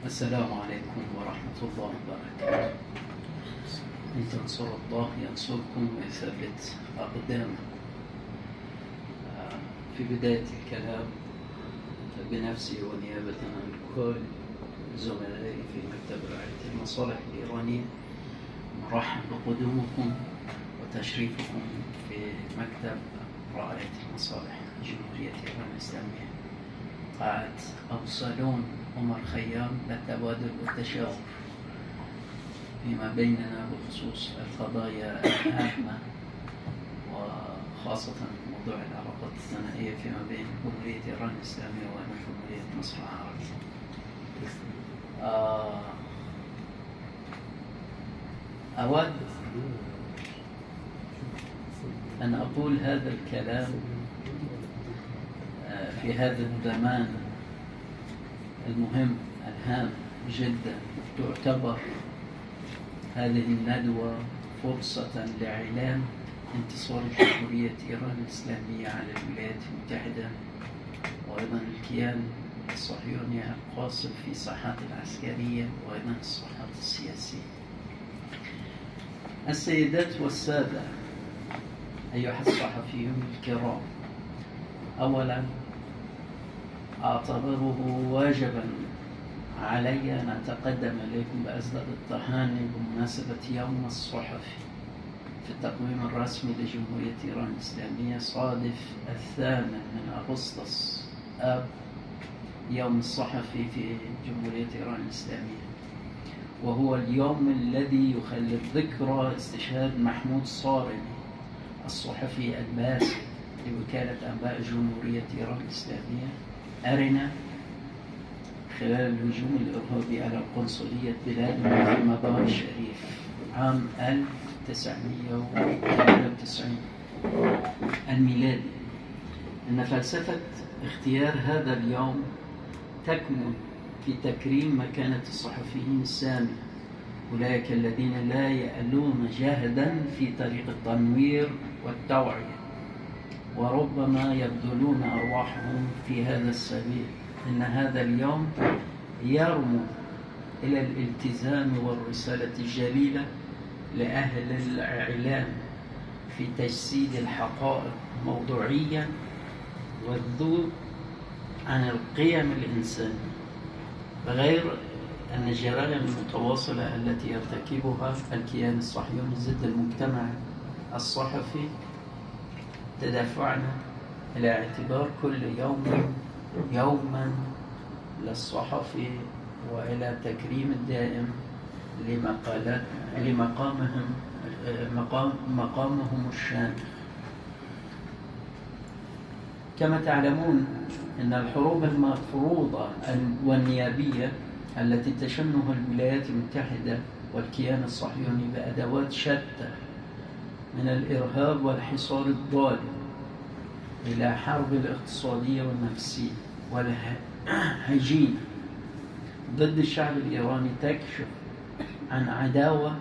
السلام عليكم ورحمة الله وبركاته. إن تنصروا الله ينصركم ويثبت أقدامكم. في بداية الكلام بنفسي ونيابة عن كل زملائي في مكتب رعاية المصالح الإيرانية نرحب بقدومكم وتشريفكم في مكتب رعاية المصالح جمهورية إيران الإسلامية. قاعة أو صالون عمر خيام للتبادل والتشاور فيما بيننا بخصوص القضايا الهامة، وخاصة موضوع العلاقات الثنائية فيما بين جمهورية إيران الإسلامية وجمهورية مصر العربية. أود أن أقول هذا الكلام في هذا الزمان المهم الهام جدا. تعتبر هذه الندوة فرصة لإعلان انتصار جمهورية إيران الإسلامية على الولايات المتحدة وأيضا الكيان الصهيوني القاصر في الساحات العسكرية وأيضا الساحات السياسية. السيدات والسادة أيها الصحفيون الكرام، أولا أعتبره واجبا علي أن أتقدم إليكم بأزداد التهاني بمناسبة يوم الصحفي في التقويم الرسمي لجمهورية إيران الإسلامية، صادف 8 أغسطس آب يوم الصحفي في جمهورية إيران الإسلامية، وهو اليوم الذي يخلد ذكرى استشهاد محمود صارمي الصحفي الباسل لوكالة أنباء جمهورية إيران الإسلامية أرنا خلال الهجوم الإرهابي على القنصلية بلادنا في مدار الشريف عام 1998 الميلادي. إن فلسفة اختيار هذا اليوم تكمن في تكريم مكانة الصحفيين السامية، أولئك الذين لا يألون جهدا في طريق التنوير والتوعية وربما يبذلون أرواحهم في هذا السبيل. إن هذا اليوم يرمو إلى الالتزام والرسالة الجليلة لأهل الإعلام في تجسيد الحقائق موضوعيا والذود عن القيم الإنسانية، غير أن الجرائم المتواصلة التي يرتكبها الكيان الصهيوني ضد المجتمع الصحفي تدفعنا إلى اعتبار كل يوم يوما للصحفي وإلى تكريم الدائم مقامهم الشامل. كما تعلمون أن الحروب المفروضة والنيابية التي تشنها الولايات المتحدة والكيان الصهيوني بأدوات شتى من الإرهاب والحصار الظالم إلى حرب الاقتصادية والنفسية والهجين ضد الشعب الإيراني تكشف عن عداوة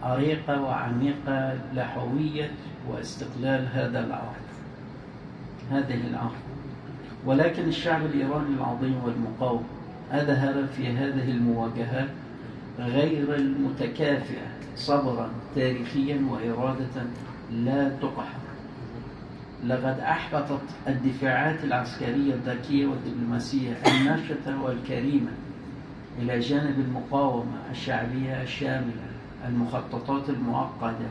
عريقة وعميقة لهوية واستقلال هذه الأرض. ولكن الشعب الإيراني العظيم والمقاوم أظهر في هذه المواجهات غير المتكافئة صبرا تاريخيا وإرادة لا تقهر. لقد أحبطت الدفاعات العسكرية الذكية والدبلوماسية النشطة والكريمة إلى جانب المقاومة الشعبية الشاملة المخططات المعقدة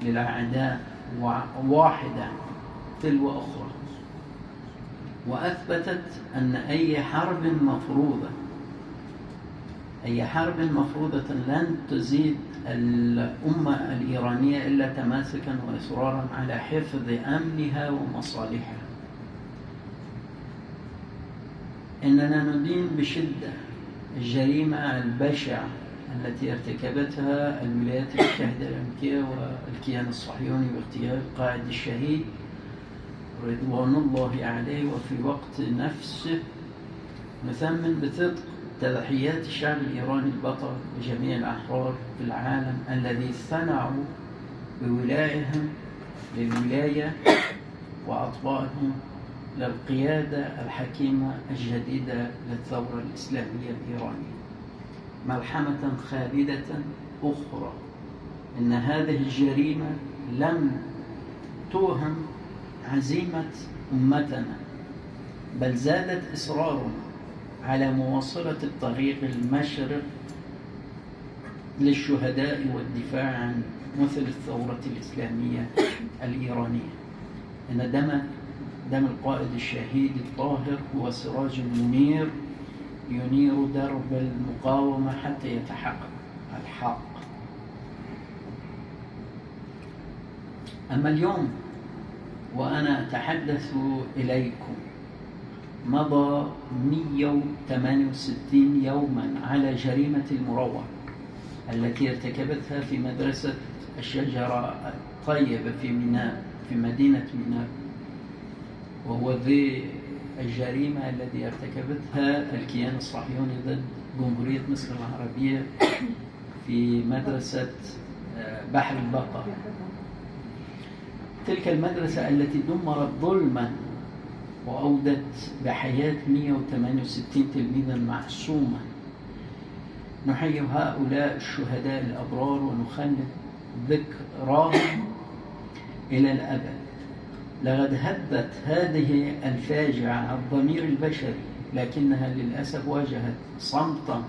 للأعداء واحدة تلو أخرى، وأثبتت أن أي حرب مفروضة لن تزيد الأمة الإيرانية إلا تماسكا وإصرارا على حفظ أمنها ومصالحها. إننا ندين بشدة الجريمة البشعة التي ارتكبتها الولايات المتحدة الأمريكية والكيان الصهيوني باغتيال قائد الشهيد رضوان الله عليه، وفي وقت نفسه نثمن بصدق تضحيات الشعب الإيراني البطل وجميع الأحرار في العالم الذي صنعوا بولائهم للولاية وأطباعهم للقيادة الحكيمة الجديدة للثورة الإسلامية الإيرانية. ملحمة خالدة أخرى، إن هذه الجريمة لم توهم عزيمة أمتنا، بل زادت إصرارهم على مواصلة الطريق المشرق للشهداء والدفاع عن مثل الثورة الإسلامية الإيرانية. إن دم القائد الشهيد الطاهر هو سراج منير ينير درب المقاومة حتى يتحقق الحق. أما اليوم وأنا أتحدث إليكم مضى 168 يوما على جريمة المروع التي ارتكبتها في مدرسة الشجرة الطيبة في مدينة ميناء، وهو ذي الجريمة التي ارتكبتها الكيان الصهيوني ضد جمهورية مصر العربية في مدرسة بحر البقر. تلك المدرسة التي دمرت ظلما وأودت بحياة 168 تلميذا معصوما. نحيي هؤلاء الشهداء الأبرار ونخلد ذكراهم إلى الأبد. لقد هدت هذه الفاجعة الضمير البشري، لكنها للأسف واجهت صمتا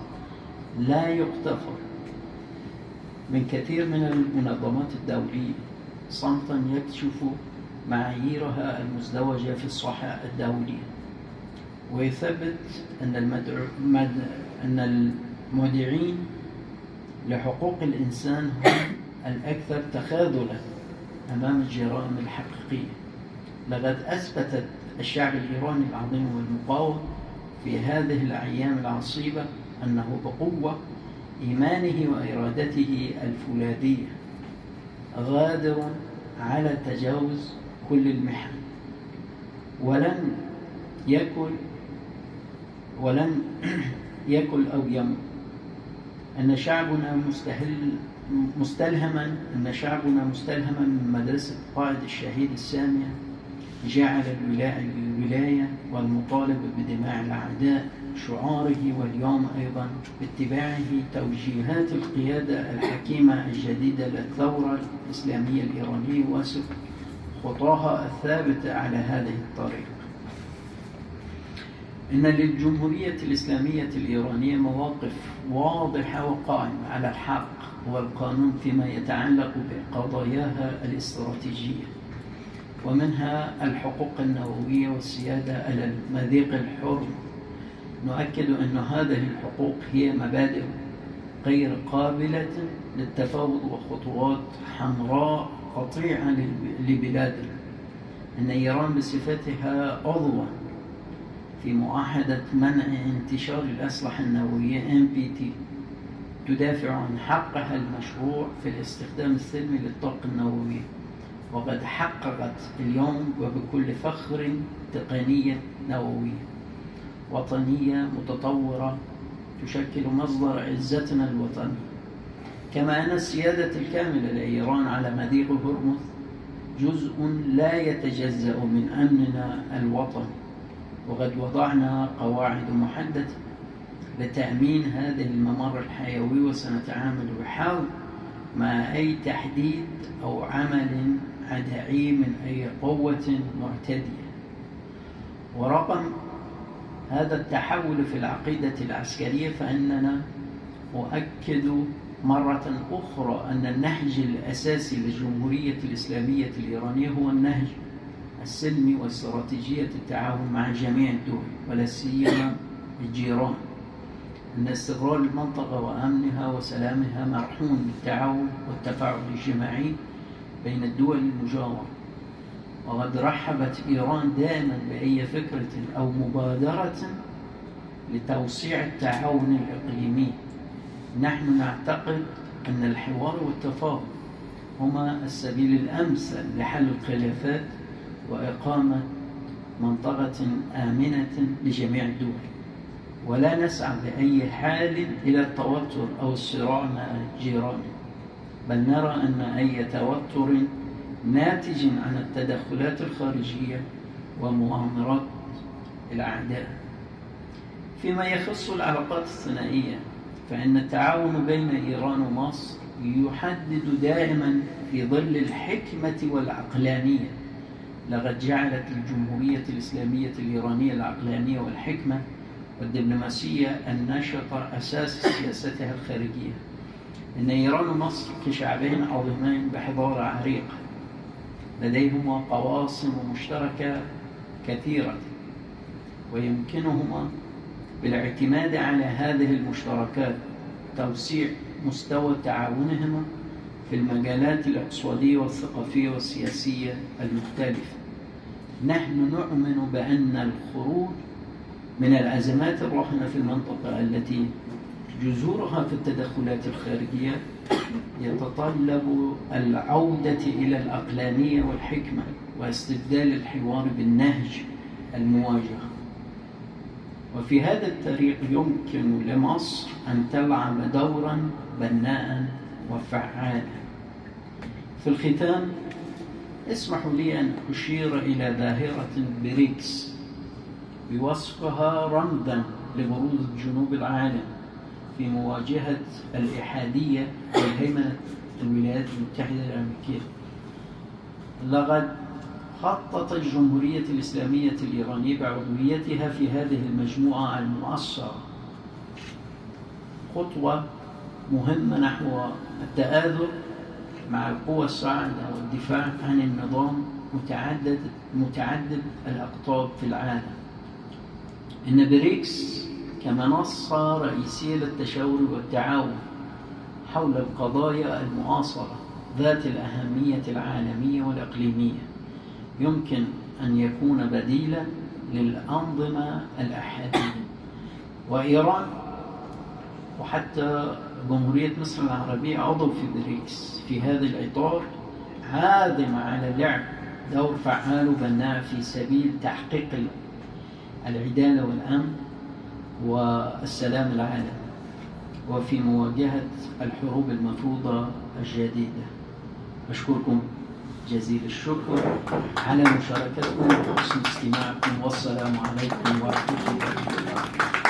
لا يغتفر من كثير من المنظمات الدولية، صمتا يكشف معاييرها المزدوجة في الصحة الدولية، ويثبت أن المدعين لحقوق الإنسان هم الأكثر تخاذلا أمام الجرائم الحقيقية. لقد أثبتت الشعب الإيراني العظيم والمقاوم في هذه الأيام العصيبة أنه بقوة إيمانه وإرادته الفولاذية غادر على تجاوز كل المحن، ولن يكل أو يموت. أن شعبنا مستلهما من مدرسة قائد الشهيد السامية جعل الولاية والمطالبة بدماء الأعداء شعاره، واليوم أيضا باتباعه توجيهات القيادة الحكيمة الجديدة للثورة الإسلامية الإيرانية وسلك خطاها الثابتة على هذه الطريق. إن للجمهورية الإسلامية الإيرانية مواقف واضحة وقائمة على الحق والقانون فيما يتعلق بقضاياها الاستراتيجية، ومنها الحقوق النووية والسيادة على المذيق الحر. نؤكد أن هذه الحقوق هي مبادئ غير قابلة للتفاوض وخطوات حمراء قطيعة لبلادنا. أن إيران بصفتها عضوا في معاهدة منع انتشار الأسلحة النووية NPT تدافع عن حقها المشروع في الاستخدام السلمي للطاقة النووية، وقد حققت اليوم وبكل فخر تقنية نووية وطنية متطورة تشكل مصدر عزتنا الوطني. كما أن السيادة الكاملة لإيران على مضيق هرمز جزء لا يتجزأ من أمننا الوطني، وقد وضعنا قواعد محددة لتأمين هذه الممر الحيوي، وسنتعامل بحذر مع أي تحديد أو عمل عدائي من أي قوة معتدية. ورغم هذا التحول في العقيدة العسكرية، فإننا نؤكد مرة أخرى أن النهج الأساسي للجمهورية الإسلامية الإيرانية هو النهج السلمي واستراتيجية التعاون مع جميع الدول ولا سيما الجيران. أن استقرار المنطقة وأمنها وسلامها مرهون بالتعاون والتفاعل الجماعي بين الدول المجاورة. وقد رحبت إيران دائما بأي فكرة أو مبادرة لتوسيع التعاون الإقليمي. نحن نعتقد أن الحوار والتفاوض هما السبيل الأمثل لحل الخلافات وإقامة منطقة آمنة لجميع الدول، ولا نسعى بأي حال إلى التوتر أو الصراع مع جيراننا، بل نرى أن أي توتر ناتج عن التدخلات الخارجية ومؤامرات الأعداء. فيما يخص العلاقات الثنائية، فإن التعاون بين إيران ومصر يحدد دائما في ظل الحكمة والعقلانية. لقد جعلت الجمهورية الإسلامية الإيرانية العقلانية والحكمة والدبلوماسية النشطة أساس سياستها الخارجية. إن إيران ومصر كشعبين عظيمين بحضارة عريقة لديهما قواسم مشتركة كثيرة، ويمكنهما بالاعتماد على هذه المشتركات توسيع مستوى تعاونهما في المجالات الاقتصادية والثقافية والسياسية المختلفة. نحن نؤمن بأن الخروج من الأزمات الراهنة في المنطقة التي جذورها في التدخلات الخارجية يتطلب العودة إلى العقلانية والحكمة واستبدال الحوار بالنهج المواجهة. وفي هذا الطريق يمكن لمصر أن تلعب دورا بناء وفعالا. في الختام اسمحوا لي أن أشير إلى ظاهرة بريكس بوصفها رمزا لبروز جنوب العالم في مواجهة الإحادية والهيمنة الولايات المتحدة الأمريكية. لقد خططت الجمهورية الإسلامية الإيرانية بعضويتها في هذه المجموعة المؤثرة خطوة مهمة نحو التآزر مع القوى الصاعدة والدفاع عن النظام متعدد الأقطاب في العالم. إن بريكس كمنصة رئيسية للتشاور والتعاون حول القضايا المعاصرة ذات الأهمية العالمية والإقليمية يمكن أن يكون بديلا للأنظمة الأحادية. وإيران وحتى جمهورية مصر العربية عضو في بريكس في هذا الإطار عازمة على لعب دور فعال وبناء في سبيل تحقيق العدالة والأمن والسلام العالمي وفي مواجهة الحروب المفروضة الجديدة. أشكركم جزيل الشكر على مشاركتكم وحسن استماعكم، والسلام عليكم ورحمة الله وبركاته.